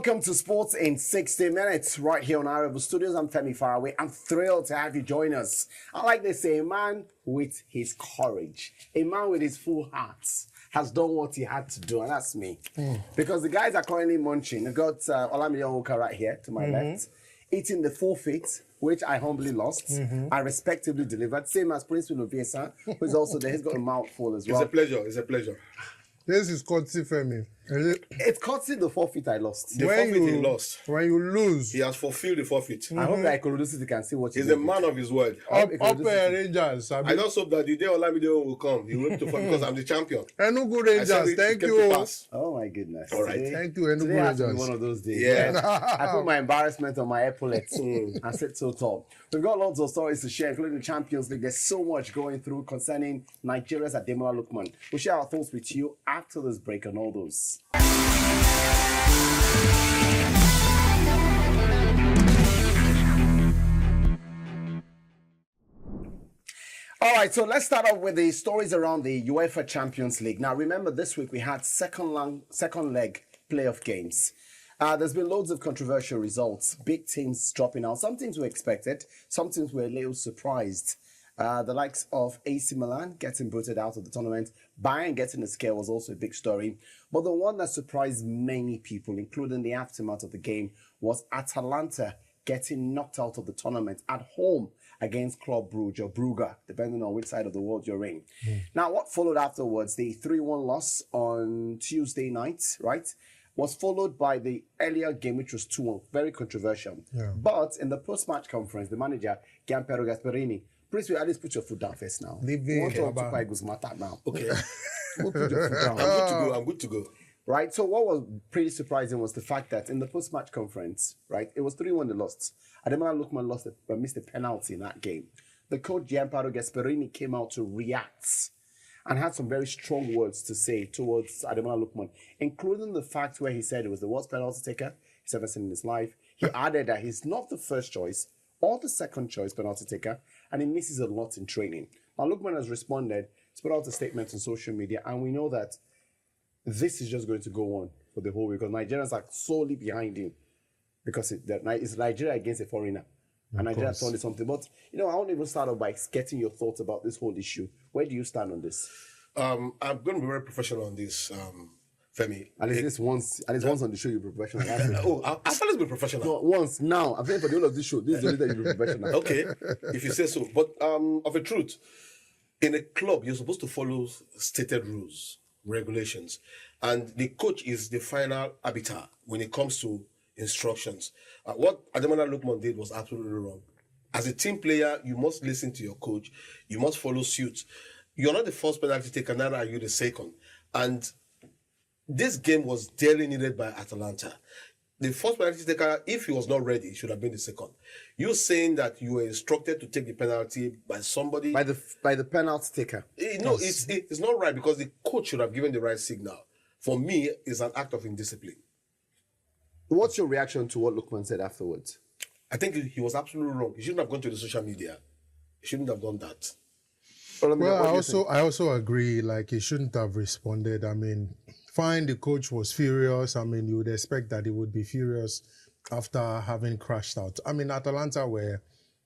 Welcome to Sports in 60 Minutes, right here on iRavelStudios. I'm Femi Farawe. I'm thrilled to have you join us. I like they say, a man with his courage, a man with his full heart, has done what he had to do, and that's me. Because the guys are currently munching. I got Olamide Onwuka right here to my left, eating the forfeit, which I humbly lost. I respectively delivered. Same as Princewill Oviesan, who's also there. He's got a mouthful as well. It's a pleasure. It's a pleasure. This is courtesy Femi. It's courtesy the forfeit I lost. The forfeit he lost. When you lose, He has fulfilled the forfeit. I hope that Ikorodu can see what He's a man of his word. up Rangers. I just hope that the day Olamide will come, he will to forfeit because I'm the champion. Enugu I Rangers, said it thank came you. to pass. Oh my goodness. All right. Today, Thank you, Enugu today has to be Rangers. one of those days. Yeah. I put my embarrassment on my epaulets. I sit so tall. We've got lots of stories to share, including the Champions League. There's so much going through concerning Nigeria's Jamal. We'll share our thoughts with you after this break on all those. All right, so let's start off with the stories around the UEFA Champions League. Now, remember this week we had second leg playoff games. There's been loads of controversial results, big teams dropping out. Some teams were expected, some teams were a little surprised. The likes of AC Milan getting booted out of the tournament, Bayern getting a scare was also a big story. But the one that surprised many people, including the aftermath of the game, was Atalanta getting knocked out of the tournament at home against Club Brugge or Brugge, depending on which side of the world you're in. Now, what followed afterwards, the 3-1 loss on Tuesday night, right, was followed by the earlier game, which was 2-1, very controversial. Yeah. But in the post-match conference, the manager, Gianpiero Gasperini, please, at least put your foot down first now. Leave We want it, to talk Baba. to Guzmata now. Okay. We'll put your foot down. I'm good to go. Right, so what was pretty surprising was the fact that in the post-match conference, right, it was 3-1 they lost. Ademola Lookman missed a penalty in that game. The coach Gianpiero Gasperini came out to react and had some very strong words to say towards Ademola Lookman, including the fact where he said it was the worst penalty taker he's ever seen in his life. He added that he's not the first choice or the second choice penalty taker, and he misses a lot in training. Now, Lookman has responded, he's put out a statement on social media, and we know that this is just going to go on for the whole week because Nigerians are solely behind him because it's Nigeria against a foreigner. And Nigeria told you something. But, I want to even start off by getting your thoughts about this whole issue. Where do you stand on this? I'm going to be very professional on this, Femi. At least once on the show you're professional. I've always been professional. No, once. Now, I'm saying for the whole of this show, this is the only time you're professional. Okay, if you say so. But of a truth, in a club, you're supposed to follow stated rules, regulations, and the coach is the final arbiter when it comes to instructions. What Ademola Lookman did was absolutely wrong. As a team player, you must listen to your coach. You must follow suit. You're not the first penalty taker, neither are you the second. And this game was dearly needed by Atalanta. The first penalty taker, if he was not ready, should have been the second. You're saying that you were instructed to take the penalty by somebody By the penalty taker. No, it's not right because the coach should have given the right signal. For me, it's an act of indiscipline. What's your reaction to what Lookman said afterwards? I think he was absolutely wrong. He shouldn't have gone to the social media. He shouldn't have done that. Well, I also agree. Like, he shouldn't have responded. I mean, fine, the coach was furious. I mean, you would expect that he would be furious after having crashed out. I mean, Atalanta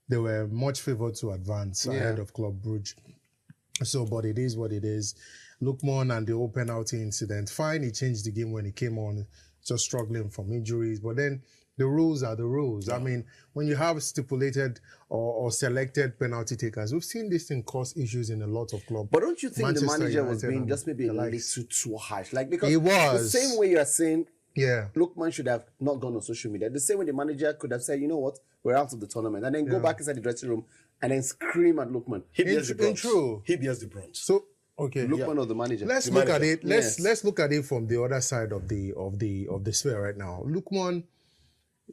they were much favored to advance ahead of Club Brugge. So, but it is what it is. Lookman and the whole penalty incident. Fine, he changed the game when he came on, just struggling from injuries. But then the rules are the rules. Yeah. I mean, when you have stipulated or selected penalty takers, we've seen this thing cause issues in a lot of clubs. But don't you think Manchester the manager United was being just maybe a little too harsh? Like, because he was. The same way you are saying, yeah, Lookman should have not gone on social media. The same way the manager could have said, you know what, we're out of the tournament, and then go back inside the dressing room and then scream at Lookman. He bears the brunt. True. He bears the brunt. So, okay, Lookman or the manager? Let's The look manager. at it. Let's look at it from the other side of the sphere right now. Lookman,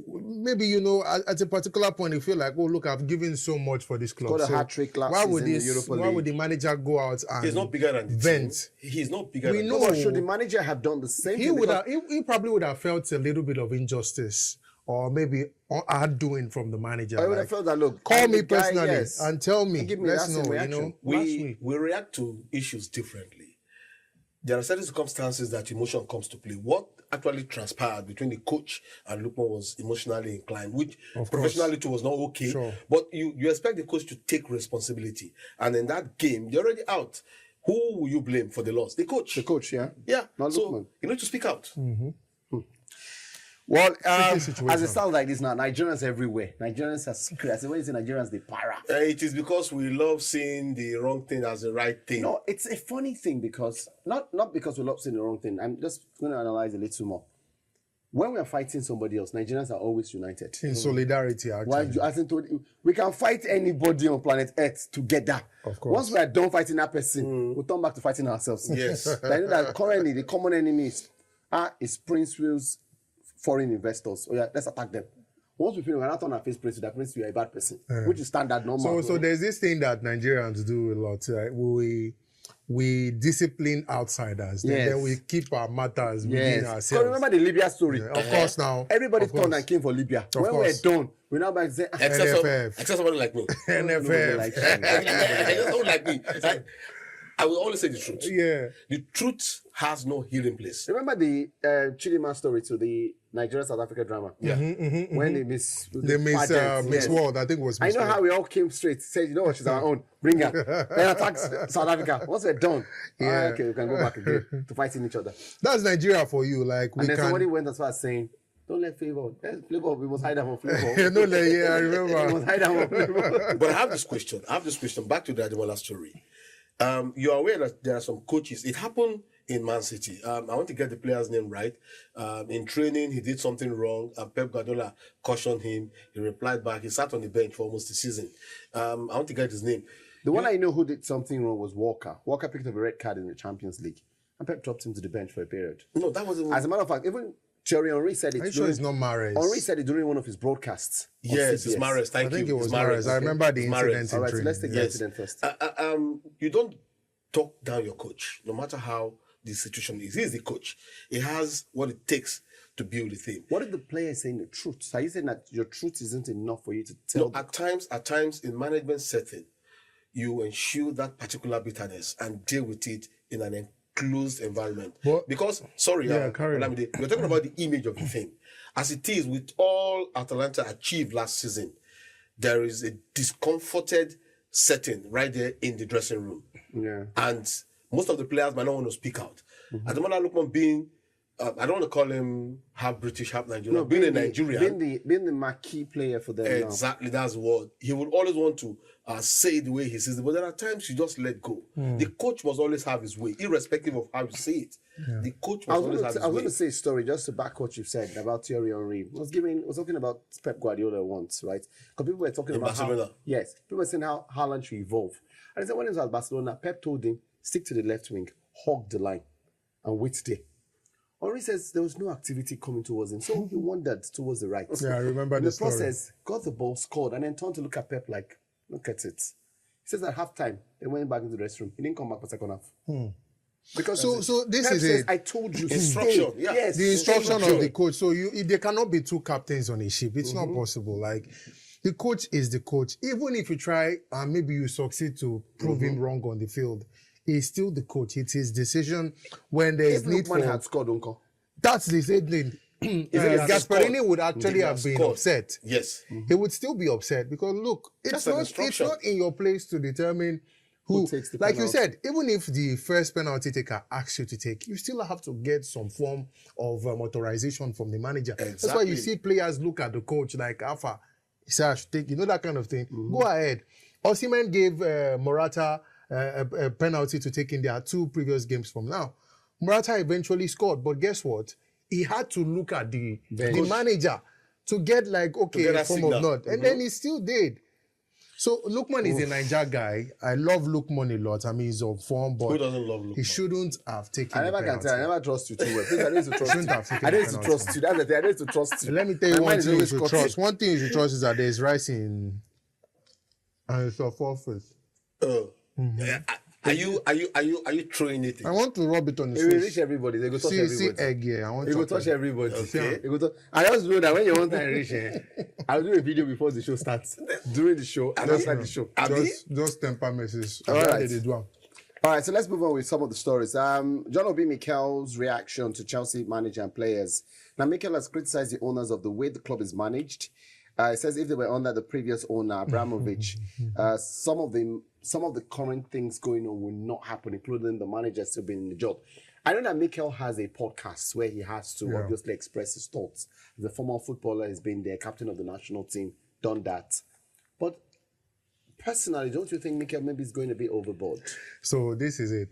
maybe at a particular point you feel like, oh look, I've given so much for this club. Got a hat-trick last why season would in the Europa why League. would the manager go out and He's not bigger than the vent? team. He's not bigger than No, but should the manager have done the same thing? He probably would have felt a little bit of injustice or maybe hard doing from the manager. I would have felt that, look, call I'm me the guy, personally yes. and tell me. Give me Let's that same know, reaction. We react to issues differently. There are certain circumstances that emotion comes to play. What actually transpired between the coach and Lukman was emotionally inclined, which professionally too was not okay. Sure. But you expect the coach to take responsibility. And in that game, they're already out. Who will you blame for the loss? The coach. The coach, yeah? Yeah. Not So Lukman. you need to speak out. Well, situation. as it sounds like this now, Nigerians everywhere. Nigerians are secret. When you say Nigerians, they para. It is because we love seeing the wrong thing as the right thing. No, it's a funny thing because, not because we love saying the wrong thing. I'm just going to analyze a little more. When we are fighting somebody else, Nigerians are always united. In solidarity, actually. Why you hasn't told you, we can fight anybody on planet Earth together. Of course. Once we are done fighting that person, we'll turn back to fighting ourselves. Yes. I know that currently the common enemies is Princewill's foreign investors. Oh yeah, let's attack them. Once we feel we're not on our face Princewill, that Princewill are a bad person, which is standard normal. So there's this thing that Nigerians do a lot, right? We discipline outsiders, then we keep our matters within ourselves. Because remember the Libya story? Yeah, of course now. Everybody of turned course. and came for Libya. Of When course. we're done, we're now back to say, NFF. Except somebody like me. NFF. Someone like me. I will always say the truth. Yeah. The truth has no healing place. remember the Chidinma story to the Nigeria South Africa drama? Yeah. When they miss Miss World, I think it was I Miss know World. how we all came straight. Said, you know what, she's our own. Bring her. Then attack South Africa. Once we're done, okay, we can go back again to fighting each other. That's Nigeria for you. Like we And then can. somebody went as far as saying, don't let Flavor. Flavor, we must hide them from Flavor. No, like, yeah, I We remember. must hide them from Flavor. But I have this question. Back to the Jamal story. You are aware that there are some coaches. It happened in Man City. I want to get the player's name right. In training, he did something wrong, and Pep Guardiola cautioned him. He replied back. He sat on the bench for almost the season. I want to get his name. The one I know who did something wrong was Walker. Walker picked up a red card in the Champions League, and Pep dropped him to the bench for a period. No, that wasn't. As a matter of fact, even Thierry Henry said it. Are you sure it's not Mahrez? Henry said it during one of his broadcasts. on Yes, it's CBS. Mahrez. Thank I think you. it was It's Mahrez. I remember the It's Mahrez. incident All in right, so training. let's take the Yes. incident first. You don't talk down your coach, no matter how the situation is. He's the coach. He has what it takes to build the team. What if the player is saying the truth? Are you saying that your truth isn't enough for you to tell? No, at times in management setting, you ensure that particular bitterness and deal with it in an enclosed environment. But- Because, sorry, carry on. Olamide, we're talking about the image of the thing. As it is, with all Atalanta achieved last season, there is a discomforted setting right there in the dressing room. Yeah. And most of the players might not want to speak out. At the moment, Lukman being, I don't want to call him half British, half Nigerian. Being a Nigerian. Being the marquee player for them now. Exactly, that's what he would always want to say it the way he sees it. But there are times you just let go. The coach must always have his way, irrespective of how you say it. The coach must always have his I was way. going to say a story just to back what you said about Thierry Henry. I was talking about Pep Guardiola once, right? Because people were talking In about Barcelona. people were saying how Haaland should evolve. And I said when he was at Barcelona, Pep told him, stick to the left wing, hog the line, and wait there. Henry says there was no activity coming towards him, so he wandered towards the right. Yeah, I remember In the the story. process, got the ball, scored, and then turned to look at Pep like, look at it. He says at halftime, they went back into the restroom. He didn't come back for second half. Because So this Pep is says, it. I told you. Instruction, stay. yeah. Yes. The instruction Sure. of the coach. So there cannot be two captains on a ship. It's not possible. Like the coach is the coach. Even if you try and maybe you succeed to prove him wrong on the field, he's still the coach. It's his decision when there is If need Lukman for. had scored, Uncle. That's the same thing. Gasparini would actually have been upset. Yes. He would still be upset because look, That's it's an not instruction. in your place to determine who takes the like you penalty. said, even if the first penalty taker asks you to take, you still have to get some form of authorization from the manager. That's why you Exactly. see players look at the coach like Alpha, he said I should take, that kind of thing. Go ahead. Osimhen gave Morata a penalty to take in their two previous games from now. Morata eventually scored, but guess what? He had to look at the manager to get like, okay, get a that form signal. of nod. And then he still did. So Lukman is a Niger guy. I love Lukman a lot. I mean, he's on form, but Who doesn't love he Lukman? shouldn't have taken I never the can tell. I penalty. never trust you too well. Please, I need to trust Shouldn't have you. taken I the need to penalty. trust you. That's the thing. I need to trust you. Let me tell you My one mind is thing you always should scotty. trust. One thing you should trust is that there's rice in and it's a forfeit. Are you throwing it? I want to rub it on It his will face. reach everybody. They go touch See everybody. egg here. I want It will to touch everybody. Okay. It will touch. I just know that when you want to reach, I'll do a video before the show starts, during the show, and after the show. Just temper messages. All That's right. what they do. All right, so let's move on with some of the stories. John Obi Mikel's reaction to Chelsea manager and players. Now, Mikel has criticized the owners of the way the club is managed. It says if they were under the previous owner, Abramovich, some of the current things going on will not happen, including the manager still being in the job. I know that Mikel has a podcast where he has to obviously express his thoughts. The former footballer has been the captain of the national team, done that. But personally, don't you think Mikel maybe is going a bit overboard? So this is it.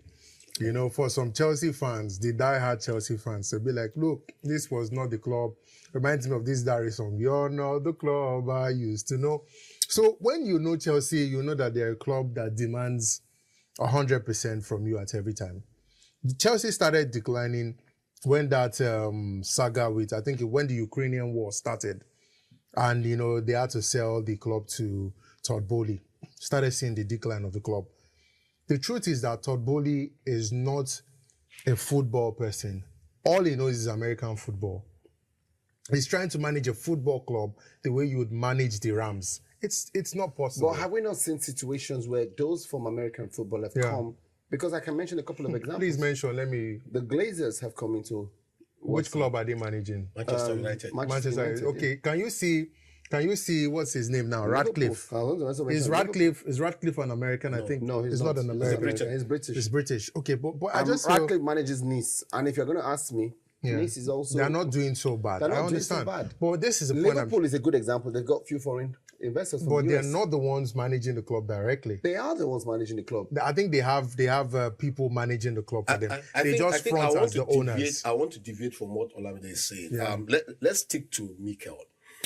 You know, for some Chelsea fans, the die-hard Chelsea fans, they'll be like, look, this was not the club. Reminds me of this Dari song, you're not the club I used to know. So when you know Chelsea, you know that they're a club that demands 100% from you at every time. Chelsea started declining when that saga with, I think when the Ukrainian war started. And, you know, they had to sell the club to Todd Bowley. Started seeing the decline of the club. The truth is that Todd Bowley is not a football person. All he knows is American football. He's trying to manage a football club the way you would manage the Rams. It's not possible. But have we not seen situations where those from American football have come? Because I can mention a couple of examples. Please mention, The Glazers have come into... Which club are they managing? Manchester United. Manchester United. Okay, yeah. Can you see what's his name now? Radcliffe. Is Radcliffe an American? No, I think. No, he's not an American. He's British. He's British. Okay, but I just Radcliffe manages Nice, and if you're going to ask me, Nice is also. They're not doing so bad. I understand. But this is a point. Liverpool is a good example. They've got few foreign investors from but the US. They're not the ones managing the club directly. They are the ones managing the club. I think they have people managing the club for them. They just front as the owners. I want to deviate from what Olamide is saying. Yeah. Let's stick to Mikel.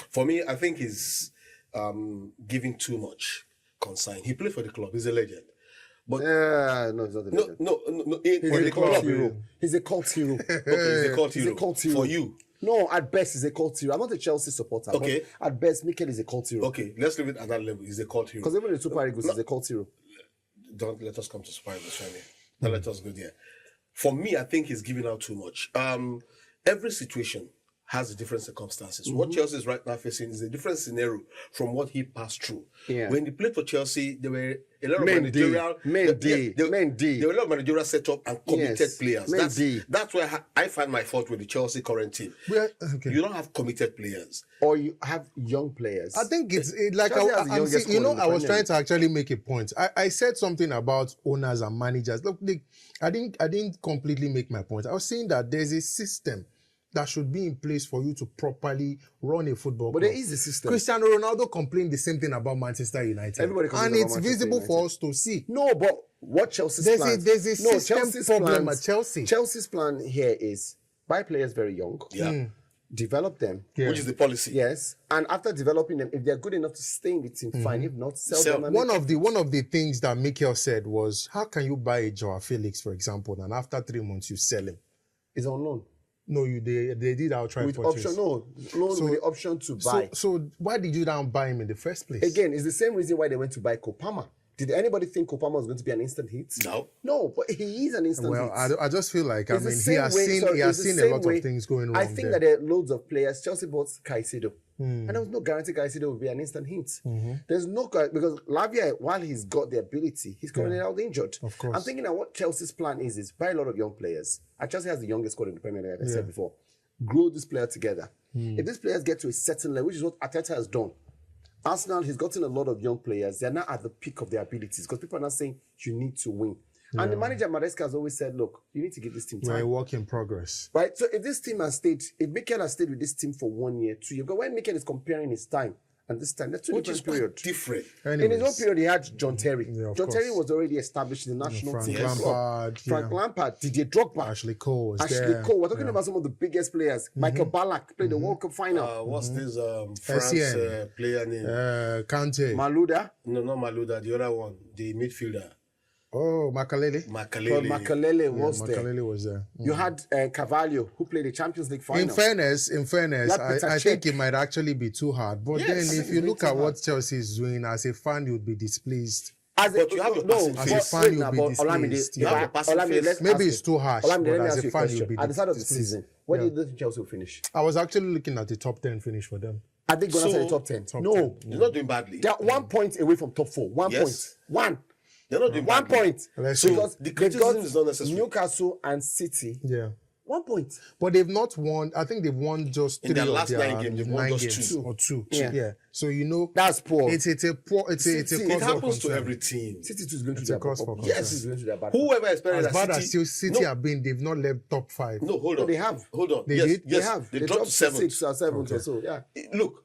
For me, I think he's giving too much consign. He played for the club. He's a legend. But no, he's not a legend. No. He's a cult hero. He's a cult hero. Okay, he's a cult hero. For you. No, at best, he's a cult hero. I'm not a Chelsea supporter. Okay. But at best, Mikel is a cult hero. Okay, let's leave it at that level. He's a cult hero. Because even the Super Eagles is a cult hero. Don't let us come to Super Eagles, Femi. Don't let us go there. For me, I think he's giving out too much. Every situation has different circumstances. Mm-hmm. What Chelsea is right now facing is a different scenario from what he passed through. Yeah. When he played for Chelsea, there were a lot of managerial setup and committed players. That's where I find my fault with the Chelsea current team. You don't have committed players. Or you have young players. I think it's like, I was trying to actually make a point. I said something about owners and managers. Look, I didn't completely make my point. I was saying that there's a system that should be in place for you to properly run a football club. But there is a system. Cristiano Ronaldo complained the same thing about Manchester United. Everybody and it's visible for us to see. No, but what Chelsea's plan... There's a system problem at Chelsea. Chelsea's plan here is buy players very young. Yeah. Develop them. Yeah. Which is the policy. Yes. And after developing them, if they're good enough to stay in the team, fine. If not, sell them. One of the things that Mikel said was, how can you buy a Joao Felix, for example, and after 3 months you sell him? He's on loan. No, they did outright with purchase. Loan with the option to buy. So why did you not buy him in the first place? Again, it's the same reason why they went to buy Kopama. Did anybody think Kopama was going to be an instant hit? No, but he is an instant hit. Well, I just feel like, he has seen a lot of things going wrong. I think that there are loads of players. Chelsea bought Caicedo. And there was no guarantee Caicedo would be an instant hit. There's no, because Lavia, while he's got the ability, he's currently out injured. Of course. I'm thinking that what Chelsea's plan is buy a lot of young players. And Chelsea has the youngest squad in the Premier League, like I said before. Grow this player together. If these players get to a certain level, which is what Arteta has done, Arsenal, he's gotten a lot of young players. They're not at the peak of their abilities because people are not saying you need to win. And the manager, Maresca, has always said, look, you need to give this team time. We're a work in progress. Right? So if this team has stayed, if Mikel has stayed with this team for 1 year, 2 years, but when Mikel is comparing his time and this time, that's two different periods. Different. In his own period, he had John Terry. John Terry was already established in the national team. Frank Lampard, Didier Drogba. Ashley Cole. We're talking about some of the biggest players. Michael Ballack played the World Cup final. What's this France player name? Kante. Malouda? No, not Malouda. The other one, the midfielder. Oh, Makalele. Makalele was there. Makalele was there. You had Carvalho, who played the Champions League final. In fairness, I think it might actually be too hard. But then if you look at what Chelsea is doing, as a fan, you'd be displeased. As a fan, you'd be displeased. Maybe it's too harsh, but as a fan, you'd be displeased. At the start of the season, where did you think Chelsea will finish? I was actually looking at the top 10 finish for them. Are they going to say the top 10? No. They're not doing badly. They are 1 point away from top 4. 1 point. One. They're not doing 1 badly. point. Let's Because The they've criticism got is not necessary. Newcastle and City. Yeah. 1 point. But they've not won. I think they've won just In three their of last their 9 games, they've won just games two. or two. Yeah. So you know That's poor. it's a poor. It's a It It cause for happens to concern. every team. City too is going to It's their a cause bad. for Yes, concern. it's going to their bad. Whoever expected As that bad City, as City have been, they've not left top 5. no, hold on. they have. Hold on. They yes, did? yes, They have. They They dropped to 7th. 6 or 7 or so. Yeah. Look,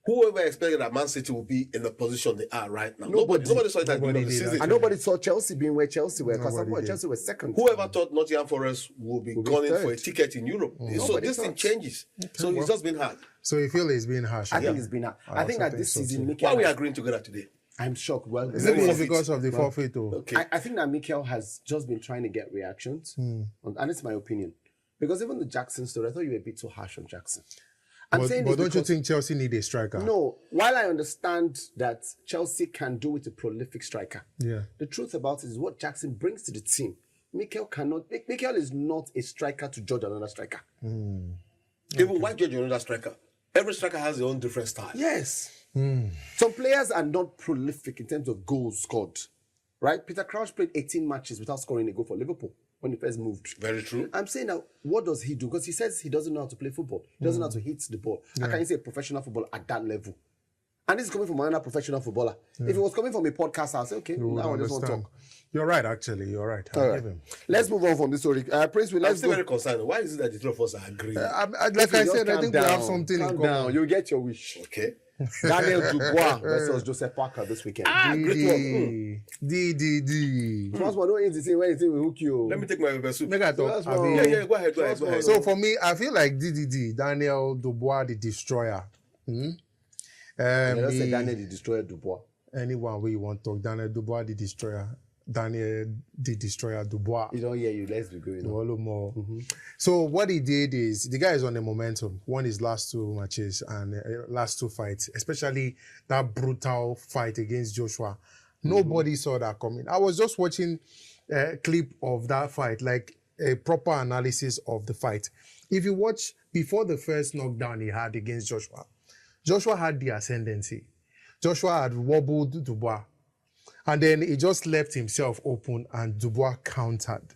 whoever expected that Man City will be in the position they are right now. Nobody. Nobody saw it at the Nobody beginning of the did season. that. And nobody saw Chelsea being where Chelsea were, because Nobody did. Chelsea were second. Whoever thought Nottingham Forest will be be gunning for a third. ticket in Europe. So Nobody this thing thought. changes. So it's just been hard. So you feel it's been harsh. I think yeah? it's been. I I think also that this think so season, too. Mikel, Why are we agreeing together today? I'm shocked. Well, Maybe it's forfeit. because of the forfeit, though. Okay. I think that Mikel has just been trying to get reactions, and it's my opinion. Because even the Jackson story, I thought you were a bit too harsh on Jackson. I'm saying But this don't you because- think Chelsea need a striker? No, while I understand that Chelsea can do with a prolific striker, Yeah. the truth about it is what Jackson brings to the team. Mikel is not a striker to judge another striker. Even why judge another striker? Every striker has their own different style. Yes. Some players are not prolific in terms of goals scored. Right? Peter Crouch played 18 matches without scoring a goal for Liverpool when he first moved. Very true. I'm saying now, what does he do? Because he says he doesn't know how to play football. He doesn't know how to hit the ball. How can you say a professional footballer at that level? And this is coming from another professional footballer. If it was coming from a podcast, I'll say, okay, You would now I just want to understand. talk. You're right, actually. You're right. All I'll right. give him. Let's move on from this story. Princewill, I'm let's still go. very concerned. Why is it that the three of us are agreeing? Like I Just said, I calm think we have down. something in Calm common. down. You'll get your wish. Okay. Daniel Dubois versus Joseph Parker this weekend. Great one. D. Trust me, don't eat the thing when you will hook you. Let me take my reverse soup. Make I talk. Trust Abi. me. Yeah, go ahead. So for me, I feel like DDD, Daniel Dubois, the destroyer. They just say Me- Daniel the Destroyer Dubois. anyone where you want to talk, Daniel Dubois, the destroyer. Daniel the destroyer Dubois. You don't hear you. Let's be going on. More. So what he did is the guy is on the momentum. Won his last 2 matches and last 2 fights, especially that brutal fight against Joshua. Nobody saw that coming. I was just watching a clip of that fight, like a proper analysis of the fight. If you watch before the first knockdown he had against Joshua, Joshua had the ascendancy. Joshua had wobbled Dubois. And then he just left himself open and Dubois countered.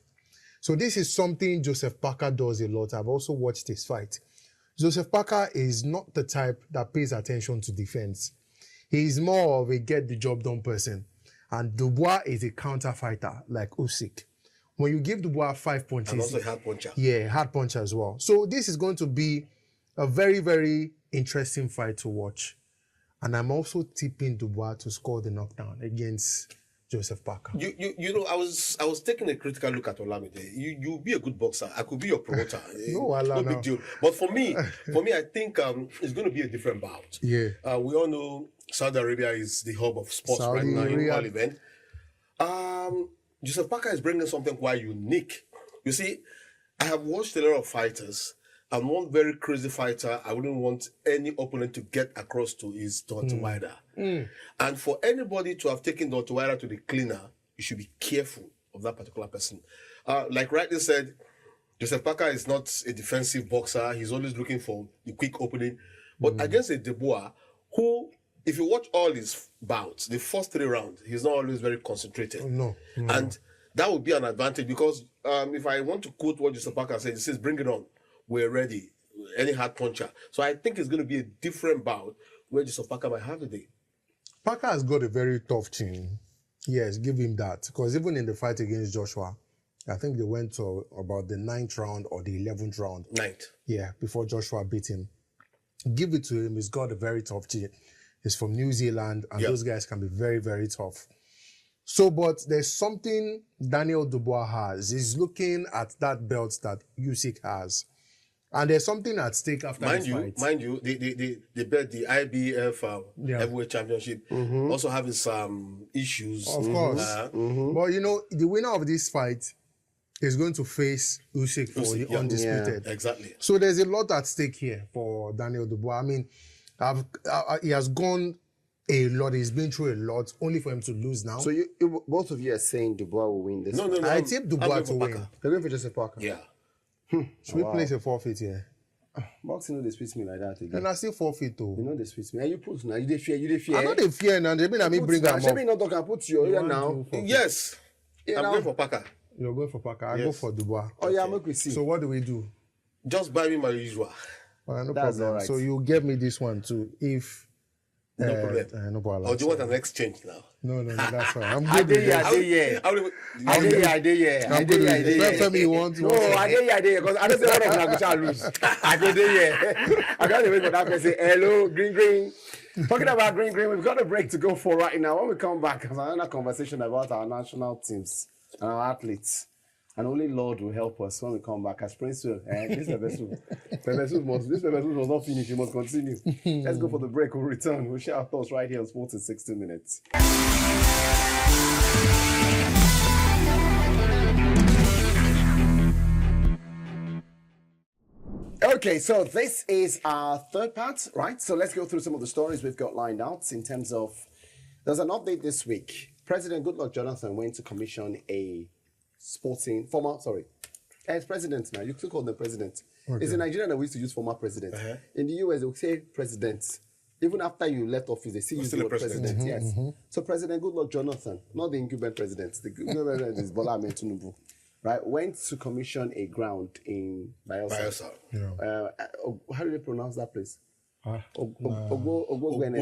So this is something Joseph Parker does a lot. I've also watched his fight. Joseph Parker is not the type that pays attention to defense. He is more of a get-the-job-done person. And Dubois is a counter fighter like Usyk. When you give Dubois 5 punches... And also a hard puncher. Yeah, hard puncher as well. So this is going to be a very, very interesting fight to watch. And I'm also tipping Dubois to score the knockdown against Joseph Parker. You know, I was taking a critical look at Olamide. You be a good boxer. I could be your promoter. No big deal. But for me, I think it's going to be a different bout. Yeah. We all know Saudi Arabia is the hub of sports Saudi right now in Arabia. all event. Joseph Parker is bringing something quite unique. You see, I have watched a lot of fighters, and one very crazy fighter I wouldn't want any opponent to get across to is Deontay Wilder. And for anybody to have taken Deontay Wilder to the cleaner, you should be careful of that particular person. Like rightly said, Joseph Parker is not a defensive boxer. He's always looking for the quick opening. But against a Dubois, who, if you watch all his bouts, the first 3 rounds, he's not always very concentrated. No. And that would be an advantage because if I want to quote what Joseph Parker said, he says, bring it on. We're ready. Any hard puncher. So I think it's going to be a different bout where Joseph Parker might have the day. Parker has got a very tough chin. Yes, give him that. Because even in the fight against Joshua, I think they went to about the 9th round or the 11th round. 9th. Yeah, before Joshua beat him. Give it to him. He's got a very tough chin. He's from New Zealand, and those guys can be very, very tough. So, but there's something Daniel Dubois has. He's looking at that belt that Usyk has. And there's something at stake after this fight. Mind you, they bet the IBF heavyweight championship also having some issues. Of course. But you know, the winner of this fight is going to face Usyk for the undisputed. Yeah, exactly. So there's a lot at stake here for Daniel Dubois. I mean, he has gone a lot. He's been through a lot, only for him to lose now. So both of you are saying Dubois will win this. No. I tip Dubois to win. They're going for Joseph Parker. Yeah. Should we place a forfeit here? Boxing, they sweet me like that again. And I still forfeit though. You know they sweet me. And you put now, you dey fear, I know they fear now. They mean I bring them up. Shebi not talk and put your ear now. Yes. I'm going for Parker. You're going for Parker. I go for Dubois. Oh yeah, make we see. So what do we do? Just buy me my usual. No That's problem. all right. So you get me this one too. If No problem. no problem. Or do you want an exchange now? No, that's fine. I'm I good. dey with here, this. I dey here. I dey here. I'm good with this. Femi, you want? No, I dey here, because I don't say one of them shall lose. I go dey here. I can't wait for that person. Hello, green. Talking about green, we've got a break to go for right now. When we come back, there's another conversation about our national teams and our athletes. And only Lord will help us when we come back as Princewill. This Pepper must not finish, it must continue. Let's go for the break. We'll return. We'll share our thoughts right here on Sports in 60 Minutes. Okay, so this is our third part, right? So let's go through some of the stories we've got lined out in terms of... There's an update this week. President Goodluck Jonathan went to commission a it's president now. You still call them president. Okay. It's in Nigeria that we used to use former president. In the US, they will say president. Even after you left office, they still use the word president. Yes. So President Goodluck Jonathan, not the incumbent president. The incumbent president is Bola Ahmed Tinubu, right? Went to commission a ground in Bayelsa. How do they pronounce that place? Ogbogwene.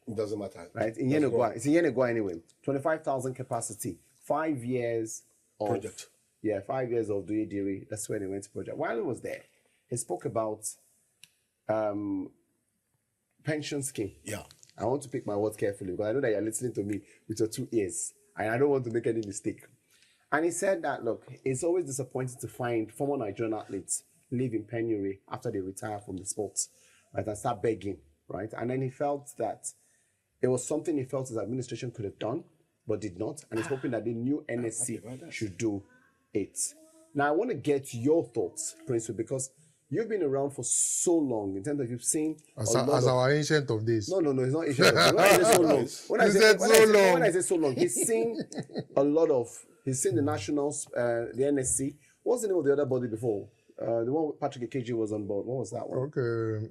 It doesn't matter. Right? In Yenegua. It's in Yenegua anyway. 25,000 capacity. 5 years of project. Yeah, 5 years of Diri. That's when he went to project. While he was there, he spoke about pension scheme. Yeah. I want to pick my words carefully because I know that you're listening to me with your 2 ears. And I don't want to make any mistake. And he said that, look, it's always disappointing to find former Nigerian athletes live in penury after they retire from the sports, right, and start begging, right? And then he felt that it was something he felt his administration could have done, but did not, and he's hoping that the new NSC should do it. Now, I want to get your thoughts, Princewill, because you've been around for so long in terms of you've seen as our ancient of days. No, it's not ancient of days. When I say so long, when I say so long, he's seen he's seen the nationals, the NSC. What's the name of the other body before? The one with Patrick Ekeji was on board. What was that one? Okay,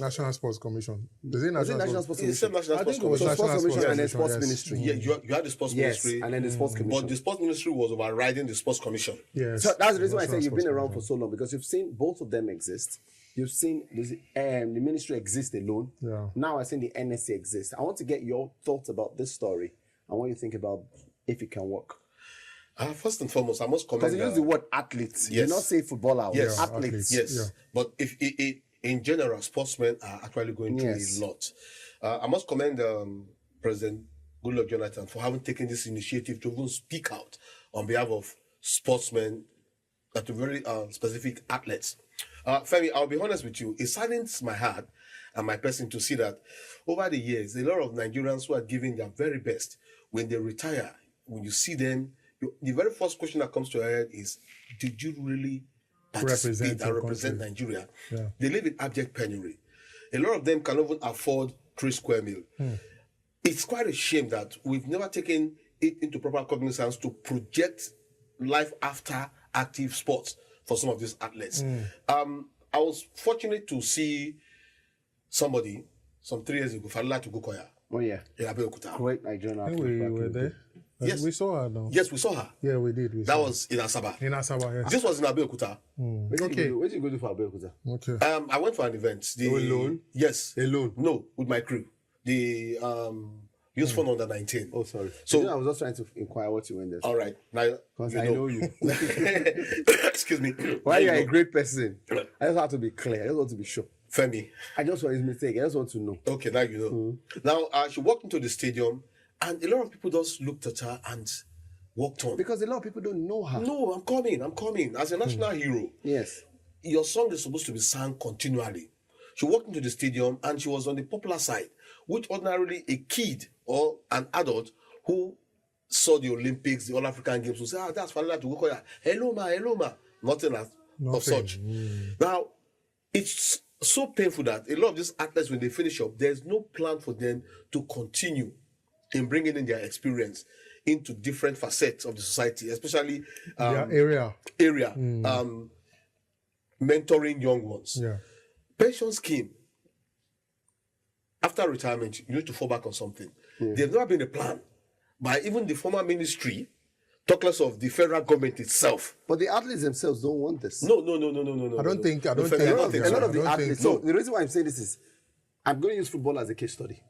National Sports Commission. Is it National Sports Commission? I think it was National Sports Commission and then Sports Ministry. Yeah, you had the Sports Ministry. And then the Sports Commission. But the Sports Ministry was overriding the Sports Commission. Yes. So that's the reason why I say you've been around for so long, because you've seen both of them exist. You've seen the ministry exist alone. Yeah. Now I've seen the NSC exist. I want to get your thoughts about this story and what you think about if it can work. First and foremost, I must comment. Because you use the word athletes. Yes. You not say footballer. Yes. Athletes. Yes. Yeah. But if in general, sportsmen are actually going through a lot. I must commend President Goodluck Jonathan for having taken this initiative to even speak out on behalf of sportsmen, to very specific athletes. Femi, I'll be honest with you, it saddens my heart and my person to see that over the years, a lot of Nigerians who are giving their very best, when they retire, when you see them, the very first question that comes to your head is, did you really participate and represent Nigeria? Yeah. They live in abject penury. A lot of them cannot even afford 3 square meal. It's quite a shame that we've never taken it into proper cognizance to project life after active sports for some of these athletes. I was fortunate to see somebody some 3 years ago, Falala Tugukoya. Oh yeah. In Abeokuta. Great Nigerian athlete. We were there. Yes. We saw her now. Yes, we saw her. Yeah, we did. That was in Asaba. In Asaba, yes. This was in Abeokuta. What did you go do for Abeokuta? Okay. I went for an event. Alone? Yes. Alone? No, with my crew. The Youth Fund under 19. Oh, sorry. So I was just trying to inquire what you went there. All right. Now, Because I know you. Excuse me. Why you're a great person. I just have to be clear. I just want to be sure. Femi. I just want his mistake. I just want to know. Okay, now you know. Now, she walked into the stadium, and a lot of people just looked at her and walked on. Because a lot of people don't know her. No, I'm coming. As a national hero, Yes. your song is supposed to be sung continually. She walked into the stadium and she was on the popular side, which ordinarily a kid or an adult who saw the Olympics, the All-African Games, would say, that's Falala Tugukoya. Hello, ma. Nothing of such. Now, it's so painful that a lot of these athletes, when they finish up, there's no plan for them to continue in bringing in their experience into different facets of the society, especially area. mentoring young ones. Yeah. Pension scheme. After retirement, you need to fall back on something. There's never been a plan by even the former ministry, talk less of the federal government itself. But the athletes themselves don't want this. No. I don't think. A lot of the athletes. So so. the reason why I'm saying this is, I'm going to use football as a case study.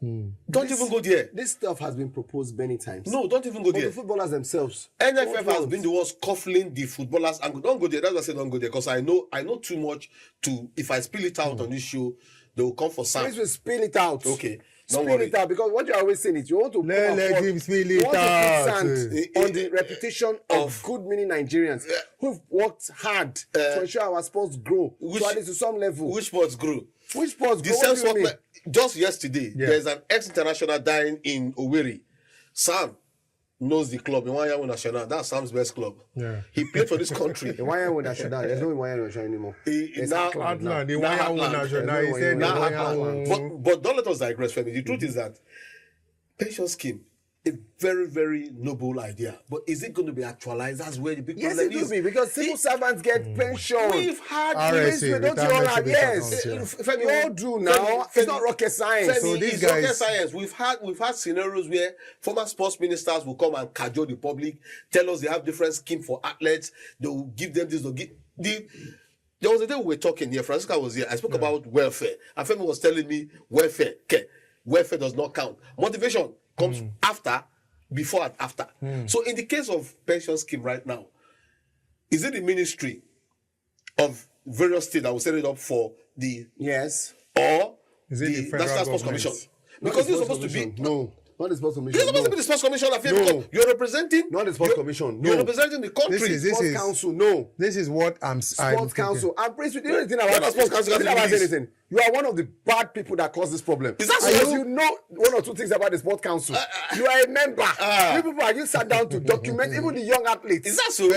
Don't even go there. This stuff has been proposed many times. No, don't even go But there. the footballers themselves. NFF don't has want. been the ones scuffling the footballers and don't go there. That's why I say don't go there because I know too much to. If I spill it out on this show, they will come for Sam. Please will spill it out. Okay, don't Spill worry. it out because what you're always saying is you want to Let him spill you it want out. to put sand on the reputation of good meaning Nigerians who've worked hard to ensure our sports grow to at least to some level. Which sports grew? Which sports The grow? same What do you sport. mean? Just yesterday, there's an ex-international dying in Owerri. Sam knows the club, Iwayawu National. That's Sam's best club. Yeah. He played for this country. The Iwayawu National. There's no Iwayawu National anymore. It's now Atlan, the Now Iwayawu Atlan. National. He There's said no the Now Iwayawu. Atlan. But don't let us digress, Femi. The truth is that pension scheme, a very, very noble idea. But is it going to be actualized? That's where the big Yes, problem it will is. be because civil servants get pension. We've had RSA, Don't you all retirement have? savings Yes. accounts, Femi, You all do now. It's not rocket science. Femi, So these it's rocket guys- science. We've had scenarios where former sports ministers will come and cajole the public, tell us they have different scheme for athletes. They will give them this. They'll give There was a day we were talking here. Francisca was here. I spoke about welfare. And Femi was telling me welfare. Okay, welfare does not count. Motivation comes after, before and after. So in the case of pension scheme right now, is it the ministry of various states that will set it up for the Yes. or Is it the federal National Sports government? Commission? Because you're supposed to be No. Not the sports commission. you're supposed to be No. the sports commissioner. Femi, No. because you're representing Not the sports commission. No. You're representing the country. This Sports is council. No. this is what I'm Sports council. And Prince, you know anything What about does sports council have to do with this? anything? You are one of the bad people that caused this problem. Is that so? Because you know one or two things about the sports council. You are a member. You people are you sat down to document even the young athletes. Is that so?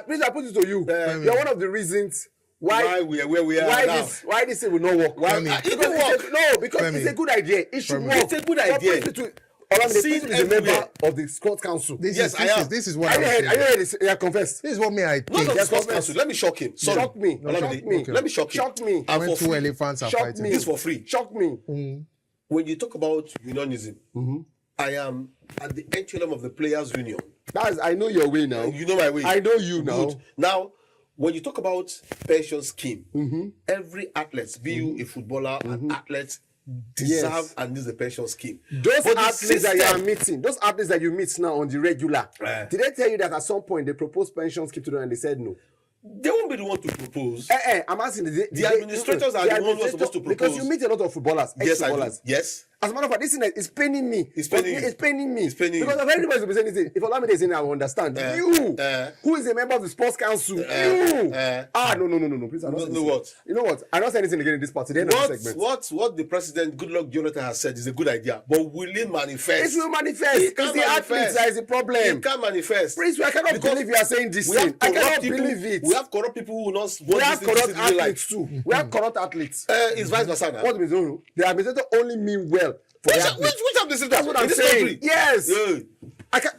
Please, I put it to you. You are one of the reasons why we are where we are now. why this thing will not work. Why- Femi. it will work. Because Femi. it's a good idea. It should Femi. work. It's a good So idea. Olamide Seen is a everywhere. member of the sports council. This Yes, is I this am. is this is what Are I'm you heard? saying. Are you heard? Yeah, confess. This is what me I Not think. of the Yes, sports confess. council. Let me shock him. Sorry. Shock me. Olamide, Shock me. Let me shock him. Shock me. And When for two free. elephants are Shock fighting. me. This for free. Shock me. When you talk about unionism, I am at the echelon of the players' union. I know your way now. You know my way. I know you now. Good. Now, when you talk about pension scheme, every athlete, be you a footballer, an athlete, deserve Yes. and need a pension scheme. Those But the athletes that you are system- meeting, those athletes that you meet now on the regular, Eh. did they tell you that at some point they proposed pension scheme to them and they said no? They won't be the one to propose. I'm asking The administrators are the ones who are supposed to because you propose. meet a lot of footballers, Yes, I do. ex-footballers. Yes. As a matter of fact, this thing is paining me. It's paining you. It's paining me. It's paining you. because if anybody will be saying this, if Olamide is in, I will understand. Who is a member of the sports council? No. Please, I don't say No, anything. what? You know what? I don't say anything again in this part. Today, the segment. What the president, Goodluck Jonathan, has said is a good idea, but will it manifest? It will manifest. It It's can't the athletes manifest. that is the problem. It can't manifest. Prince, I cannot Because believe you are saying this we have thing. I corrupt cannot people. believe it. We have corrupt people who will not We want have this thing to corrupt see the real athletes life. too. We have corrupt athletes. It's vice versa now. What do we do? The administrator only mean well for the athletes. Which administrator? That's what In I'm this saying. country? Yes. Yeah.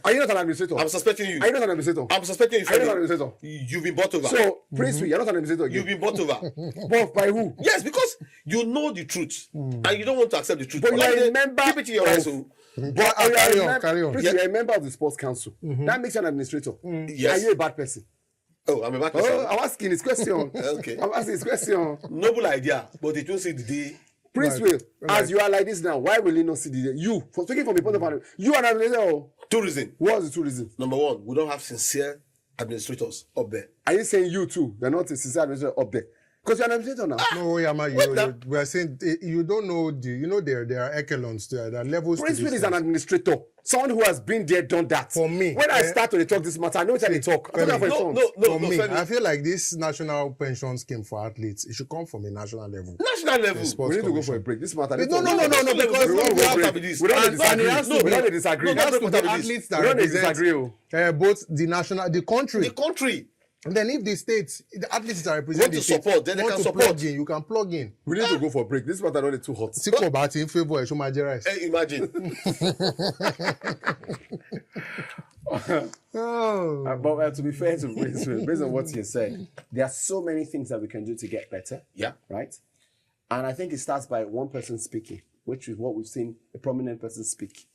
Are you not an administrator? I'm suspecting you. Are you not an administrator? I'm suspecting you. Are you not an Femi. administrator? You've been bought over. So, Prince, you're not an administrator again. You've been bought over. But by who? Yes, because you know the truth and you don't want to accept the truth. But you are a Olamide, member keep it to your of- eyes. oh. But Carry on. Prince, Yeah. you're a member of the sports council. That makes you an administrator. Yes. Are you a bad person? Oh, I'm a back. Oh, I'm asking this question. Okay. I'm asking this question. Noble idea, but it won't see the day. Princewill, as you are like this now, why will you not see the you? For speaking from the point of view, you are an administrator. Two reasons. What's the two reasons? Number one, we don't have sincere administrators up there. Are you saying you too? They're not a sincere administrator up there. Because you're an administrator now. No, Yama, Wait now. we are saying you don't know there are echelons, there are levels. to Princewill this is an thing. administrator. Someone who has been there, done that. For me, When I start to talk this matter, I know what they talk. I'm talking for his sons. For me, Femi. I feel like this national pension scheme for athletes, it should come from a national level. National level. The sports We need to go commission. for a break. This matter. No, because we don't we have break. to be this. We don't And- disagree. and it has to We be- don't disagree. No, It has to be That's the what it is. athletes that We don't represent disagree. both the national, the country. The country. And then if the states, the athletes that represent Want the to states support, then they want can to support. plug in, you can plug in. We need to go for a break. This matter not too hot. Tí kò bá ti ń favour ẹ̀, ṣó máa jẹ́ rice. Imagine. But to be fair to Princewill, based on what you said, there are so many things that we can do to get better. Yeah. Right? And I think it starts by one person speaking, which is what we've seen a prominent person speak.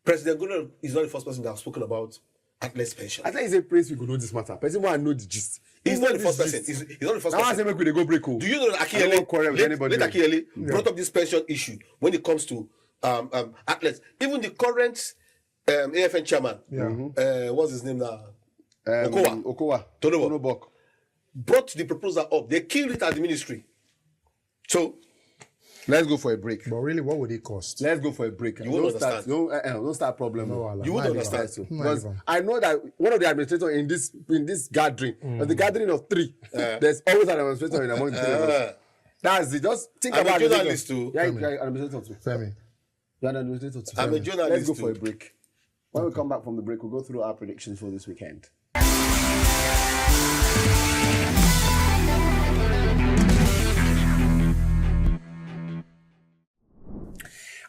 President Goodison is not the first person that has spoken about athletes' pension. I think he's a Princewill could know this matter. Person want to know the gist. He's not the first person. He's not the first Now I say person. make we dey go break. Do you know that I don't quarrel with anybody. Late Akinyele brought up this pension issue when it comes to athletes? Even the current AFN chairman, what's his name now? Okowa. Tonobok. Brought the proposal up. They killed it at the ministry. So let's go for a break. But really, what would it cost? Let's go for a break. You won't understand. Don't start problem. You won't understand. Because I know that one of the administrators in this gathering, the gathering of three, there's always an administrator in among the three of us. That's it. Just think I'm about a journalist too. Yeah, you're an administrator too. Femi. You're an administrator too. I'm a journalist. Let's go too. for a break. When we come back from the break, we'll go through our predictions for this weekend.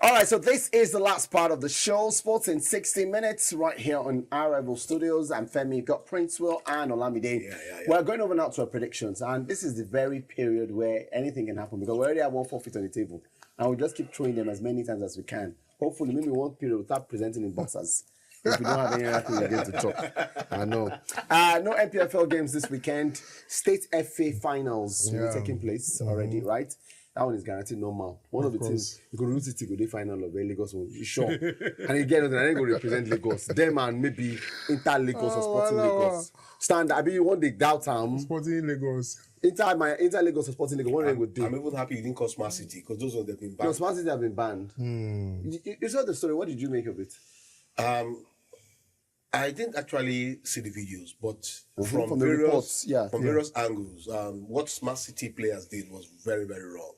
All right, so this is the last part of the show, Sports in 60 Minutes, right here on iRavelStudios. I'm Femi, you've got Princewill and Olamide. Yeah. We're going over now to our predictions, and this is the very period where anything can happen because we already have 1 forfeit on the table, and we'll just keep throwing them as many times as we can. Hopefully, maybe one period we'll start presenting in boxers. If we don't have anything again to talk. I know. No NPFL games this weekend. State FA finals will be taking place already, right? That one is guaranteed normal. One of the teams, you could lose it, go to final of Lagos, sure. And again, and then go represent Lagos. Them and maybe Inter Lagos or Sporting Lagos. Stand, I mean, one day doubt Sporting Lagos. Inter Lagos or Sporting Lagos, one day would do. I'm even happy you didn't call Smart City because those ones have been banned. No, Smart City have been banned. You saw the story. What did you make of it? I didn't actually see the videos, but From the reports, various angles, what Smart City players did was very, very wrong.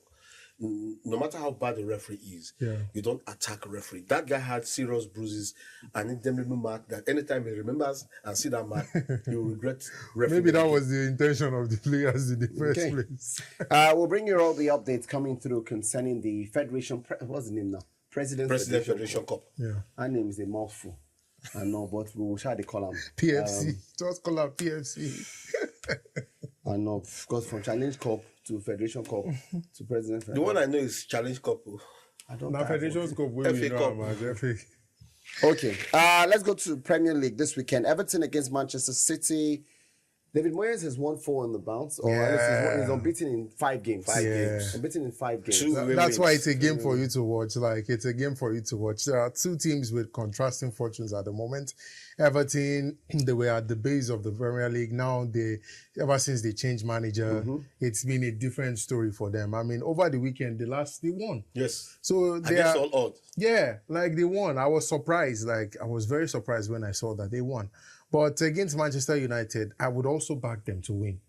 No matter how bad the referee is, you don't attack a referee. That guy had serious bruises and indelible mark that anytime he remembers and see that mark, he will regret referee. Maybe that was the intention of the players in the first place. We'll bring you all the updates coming through concerning the Federation. What's the name now? President Federation Cup. Yeah. Her name is a mouthful. I know, but we will try to call him PFC. Just call her PFC. I know, because from Challenge Cup to Federation Cup to President. The one I know is Challenge Cup. I don't Now care Federation for Cup, we FA know, Cup. man. FA. Okay, let's go to Premier League this weekend. Everton against Manchester City. David Moyes has won 4 on the bounce, or he's unbeaten in 5 games. Unbeaten in 5 games. That's why it's a game for you to watch. Like, it's a game for you to watch. There are 2 teams with contrasting fortunes at the moment. Everton, they were at the base of the Premier League. Now, ever since they changed manager, it's been a different story for them. I mean, over the weekend, they won. Yes. So they are all odds. Yeah, like they won. I was surprised. Like, I was very surprised when I saw that they won. But against Manchester United, I would also back them to win.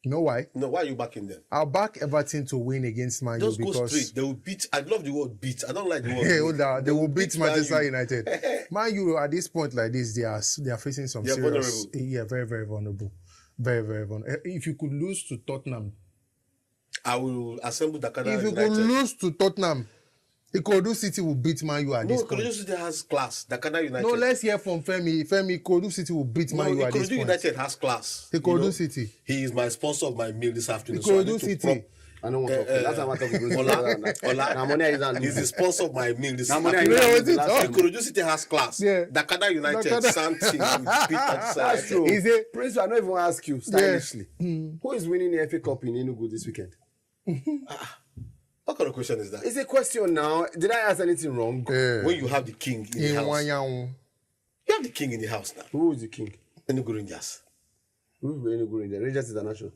You know why? No, why are you backing them? I'll back Everton to win against Man U Just because... go straight. They will beat. I love the word beat. I don't like the word they will beat Manchester United. Man U, at this point like this, they are facing some serious... vulnerable. Yeah, very, very vulnerable. Very, very vulnerable. If you could lose to Tottenham... I will assemble the If you could lose to Tottenham... Ikorodu City will beat Man U at this point. No, Ikorodu City has class. Dakana United. No, let's hear from Femi. Ikorodu City will beat Man U at this point. Ikorodu United has class. Ikorodu City. He is my sponsor of my meal this afternoon. Ikorodu City. I don't want to talk. Last time I talked to Ola. He's the sponsor of my meal this afternoon. Ikorodu City has class. Yeah. Dakana United, something. That's true. Prince, I don't even ask you stylishly. Who is winning the FA Cup in Enugu this weekend? What kind of question is that? It's a question now. Did I ask anything wrong? When you have the king in the house. You have the king in the house now. Who is the king? Enugu Rangers. Who is Enugu Rangers? Rangers International.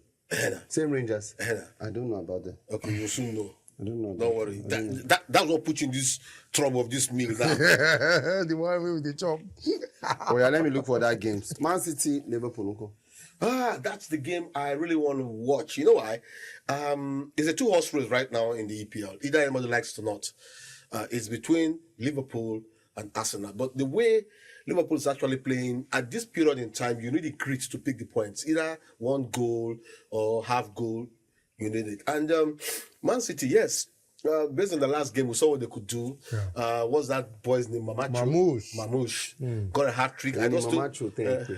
Same Rangers. I don't know about them. Okay, you'll soon know. I don't know. Don't worry. That's what put you in this trouble of this meal now. The one with the chop. Oh yeah, let me look for that game. Man City, Liverpool. That's the game I really want to watch. You know why? It's a 2-horse race right now in the EPL. Either anybody likes it or not. It's between Liverpool and Arsenal. But the way Liverpool is actually playing, at this period in time, you need the grit to pick the points. Either 1 goal or half goal, you need it. And Man City, yes, based on the last game, we saw what they could do. Yeah. What's that boy's name? Mamouche. Got a hat trick. I just Mamacho, thank you.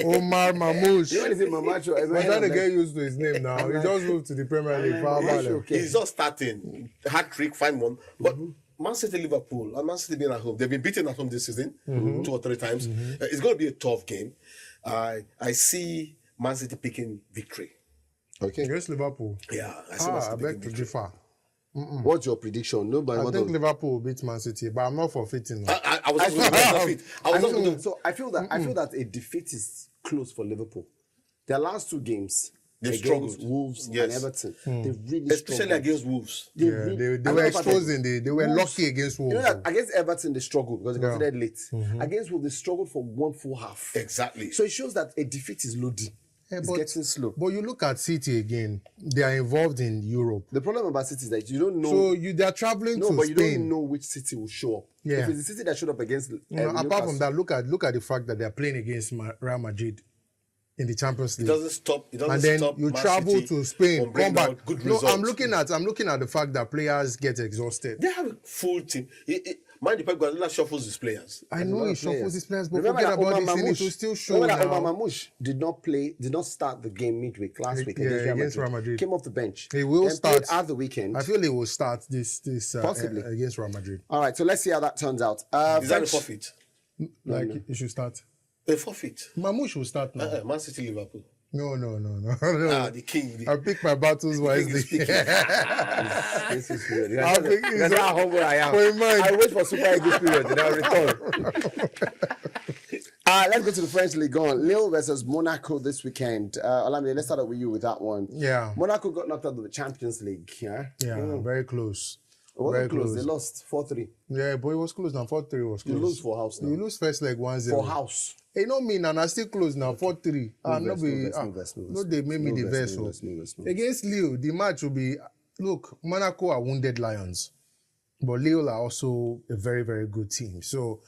Omar Mamouche. You want to say Mamacho? But trying to get used to his name now. He just moved to the Premier League. Okay. He's just starting. Hat trick, fine one. But Man City, Liverpool, and Man City being at home, they've been beaten at home this season 2 or 3 times. It's going to be a tough game. I see Man City picking victory. Okay. Against Liverpool. Yeah, I see Man City I picking beg to victory. differ. What's your prediction? Nobody. I think Liverpool will beat Man City, but I'm not forfeiting. I was just going to forfeit. So I feel that a defeat is close for Liverpool. Their last 2 games, They've against struggled. Wolves and Yes. Everton, they really Especially struggled. against Wolves. They Yeah, really- they I were don't know about exposing. them. They were Wolves, lucky against You Wolves. know that against Everton they struggled because they Yeah. considered late. Against Wolves they struggled for 1 full half. Exactly. So it shows that a defeat is loading. Yeah, It's but- getting slow. But you look at City again; they are involved in Europe. The problem about City is that you don't know. So they are traveling no, to but you Spain. don't know which City will show up. Yeah. If it's the City that showed up against, Apart from that, look at the fact that they are playing against Real Madrid in the Champions League. It doesn't stop. It doesn't And then stop you Man travel City to Spain, from bringing come back. out good No, results. I'm looking at the fact that players get exhausted. They have a full team. Mind you, Pep Guardiola shuffles his players. I know he shuffles his players, but Remember forget that about Omar this, Mamouche- it will still show remember that now. Omar Mamouche did not start the game midweek last week Yeah, against Real Madrid. Came off the bench. He will then start played at the weekend. I feel he will start this Possibly. against Real Madrid. All right, so let's see how that turns out. Is that a French- forfeit? Like he should start. A forfeit. Mamouche will start now. Man City, Liverpool. No. The king. I pick my battles wisely. This is weird. I think That's it's how humble I am. for a man. I wait for Super Eagles period and I'll return. Let's go to the French League. On Lille versus Monaco this weekend. Olamide, let's start out with you with that one. Yeah. Monaco got knocked out of the Champions League. Yeah. Yeah, very close. It wasn't Very close. close. They lost 4-3. Yeah, but it was close now. 4-3 was close. You lose for house now. You lose first leg 1-0. For house. Hey, no me now. I still close now. 4-3. No verse. No, they made me the verse. No verse. Against Lille, the match will be. Look, Monaco are wounded lions, but Lille are also a very, very good team. So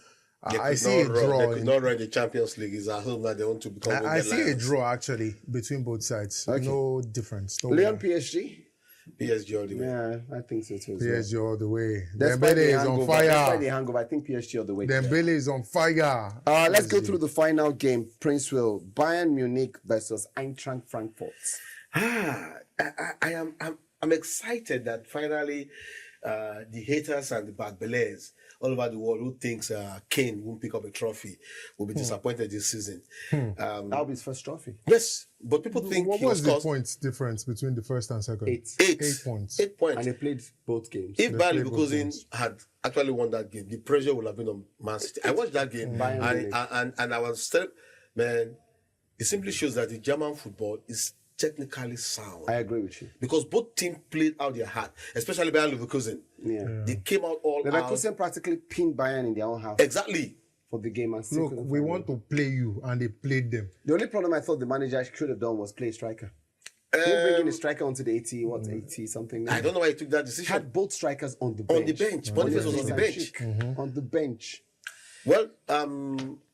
I see a draw. They could not run the Champions League. It's at home that they want to become. I see a Lions. draw actually between both sides. Okay. No difference. No Lyon way. PSG? PSG all the way. Yeah, I think so too. as well. PSG all the way. Despite Dembele the is on hangover, Despite the fire. hangover, I think PSG all the way. Dembele is on fire. Let's go through the final game. Princewill, Bayern Munich versus Eintracht Frankfurt. I'm excited that finally the haters and the bad believers all over the world who thinks Kane won't pick up a trophy will be disappointed this season. That'll be his first trophy. Yes, but people think What he was the cost points difference between the first and second? 8. 8 points. 8 points. And they played both games. If They Bayer played both Leverkusen games. had actually won that game, the pressure would have been on Man City. I watched that game Bayern Munich. and I was still, man, it simply shows that the German football is technically sound. I agree with you. Because both teams played out their heart, especially Bayer Leverkusen. Yeah. They came out all out. Leverkusen practically pinned Bayern in their own half Exactly. for the game. And still Look, couldn't we find want it. to play you, and they played them. The only problem I thought the manager should have done was play striker. He bring in a striker onto the 80 something. I don't know why he took that decision. Had both strikers on the bench. On the bench. Boniface was on the bench. On the bench. Well,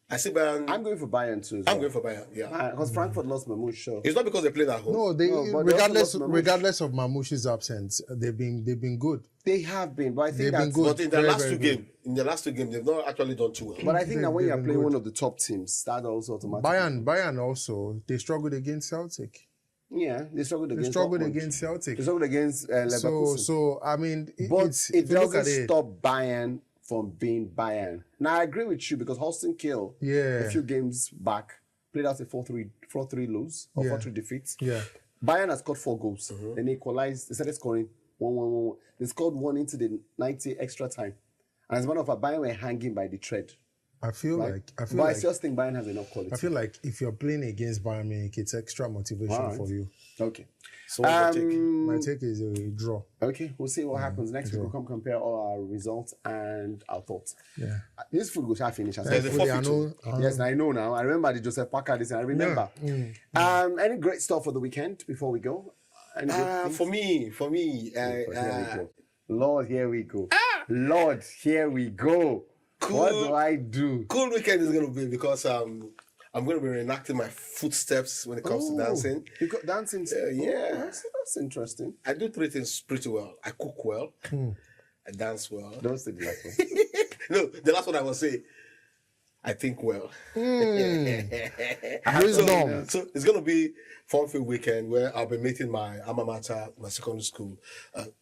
I see Bayern. I'm going for Bayern too. I'm going for Bayern. Yeah. Because Frankfurt lost Mamouche. So. It's not because they played at home. No, but they also lost Mamouche. regardless of Mamouche's absence, they've been good. They have been, but I think They've been that's good. But in the Very, last very two good. games, they've not actually done too well. But I think that when They've you're been playing good. one of the top teams, that also automatically. Bayern also, they struggled against Celtic. Yeah, they struggled They against. struggled Dortmund. against Celtic. They struggled against Leverkusen. So I mean, But it's, it if you look at doesn't it, stop Bayern from being Bayern. Now I agree with you because Holstein Kiel, Yeah. a few games back, played out a 4-3 lose or Yeah. 4-3 defeat. yeah, Bayern has scored 4 goals. Then they equalized. They started scoring 1-1-1. They scored 1 into the 90 extra time. And as a matter of fact, Bayern were hanging by the thread. I feel Right? like But I just think Bayern has enough quality. I feel like if you're playing against Bayern Munich, it's extra motivation Alright. for you. Okay. So what's your take? My take is a draw. Okay, we'll see what happens. Next week we'll come compare all our results and our thoughts. Yeah. This food will shall finish. As I There's said. a Hopefully, I forfeit. know. Yes, I know now. I remember the Joseph Parker this, and I remember. Any great stuff for the weekend before we go? Any good things? For me, Here we go. Lord, here we go. Lord, here we go. What do I do? cool weekend is going to be because I'm going to be reenacting my footsteps when it comes to dancing. You got dancing? Yeah. That's interesting. I do 3 things pretty well. I cook well. I dance well. Don't say the last one. No, the last one I will say, I think well. Wisdom. So it's going to be fun-filled weekend where I'll be meeting my alma mater, my secondary school.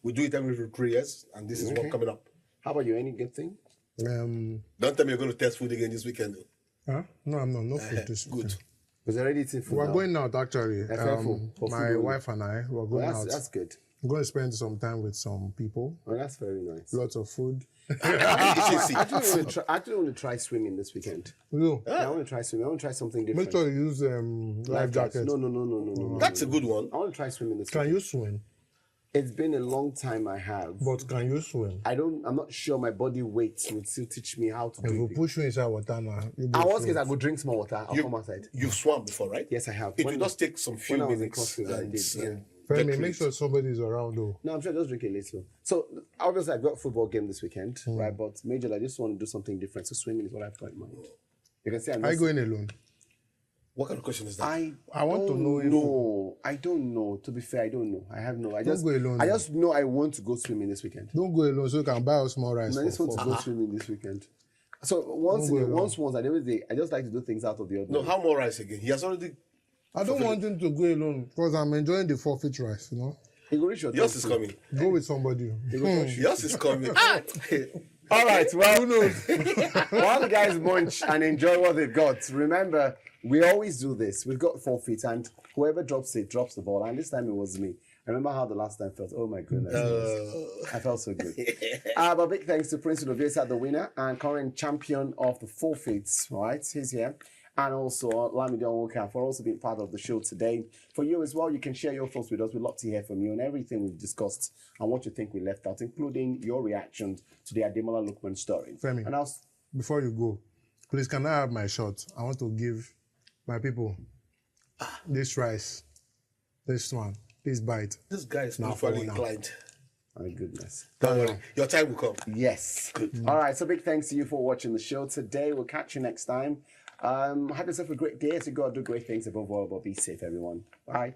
We do it every 3 years, and this is one coming up. How about you? Any good thing? Don't tell me you're going to test food again this weekend. Huh? No, I'm not. No food this Good. weekend. Was already eating food? We're now? going out actually. For My food wife and I, we're going out. That's good. I'm going to spend some time with some people. Oh, that's very nice. Lots of food. I actually want to try swimming this weekend. You Yeah, I want to try swimming. I want to try something different. make sure you use life jacket. No. That's a good one. I want to try swimming this Can weekend. you swim? It's been a long time I have. But can you swim? I'm not sure my body weight will still teach me how to If we do it. push you inside water now, you I go was float. I go drink some more water. I'll come outside. You've swum before, right? Yes, I have. It will just take some few when I was in minutes. CrossFit, I and, did, yeah. Femi, get make fit. sure somebody's around though. No, I'm sure just drink a little. So obviously I've got a football game this weekend, right? But majorly I just want to do something different. So swimming is what I've got in mind. You can see I'm Are you just, going alone? What kind of question is that? I want to know if- No, I don't know. To be fair, I don't know. I have no. I just go alone, I then. just know I want to go swimming this weekend. Don't go alone so you can buy us more rice. I just want to go swimming this weekend. So once I never day, I just like to do things out of the ordinary. No, how more rice again? He has already. I don't want him to go alone because I'm enjoying the forfeit rice, you know. You go reach your Yours top is too. coming. Go with somebody. Yours is coming. All right, well, who knows? While the guys munch and enjoy what they've got, remember, we always do this. We've got 4 feet, and whoever drops it drops the ball. And this time it was me. I remember how the last time felt. Oh my goodness. I felt so good. But big thanks to Princewill Oviesan, the winner and current champion of the 4 feats, right? He's here. And also Olamide Onwuka for also being part of the show today. For you as well, you can share your thoughts with us. We'd love to hear from you on everything we've discussed and what you think we left out, including your reactions to the Ademola Lookman story. Femi, And before you go, please can I have my shot? I want to give my people this rice, this one, this bite. This guy is Now spiritually for now. inclined. my goodness. Don't worry. Your time will come. Yes. All right. So big thanks to you for watching the show today. We'll catch you next time. Have yourself a great day as you go out, do great things above all, but be safe, everyone. Bye.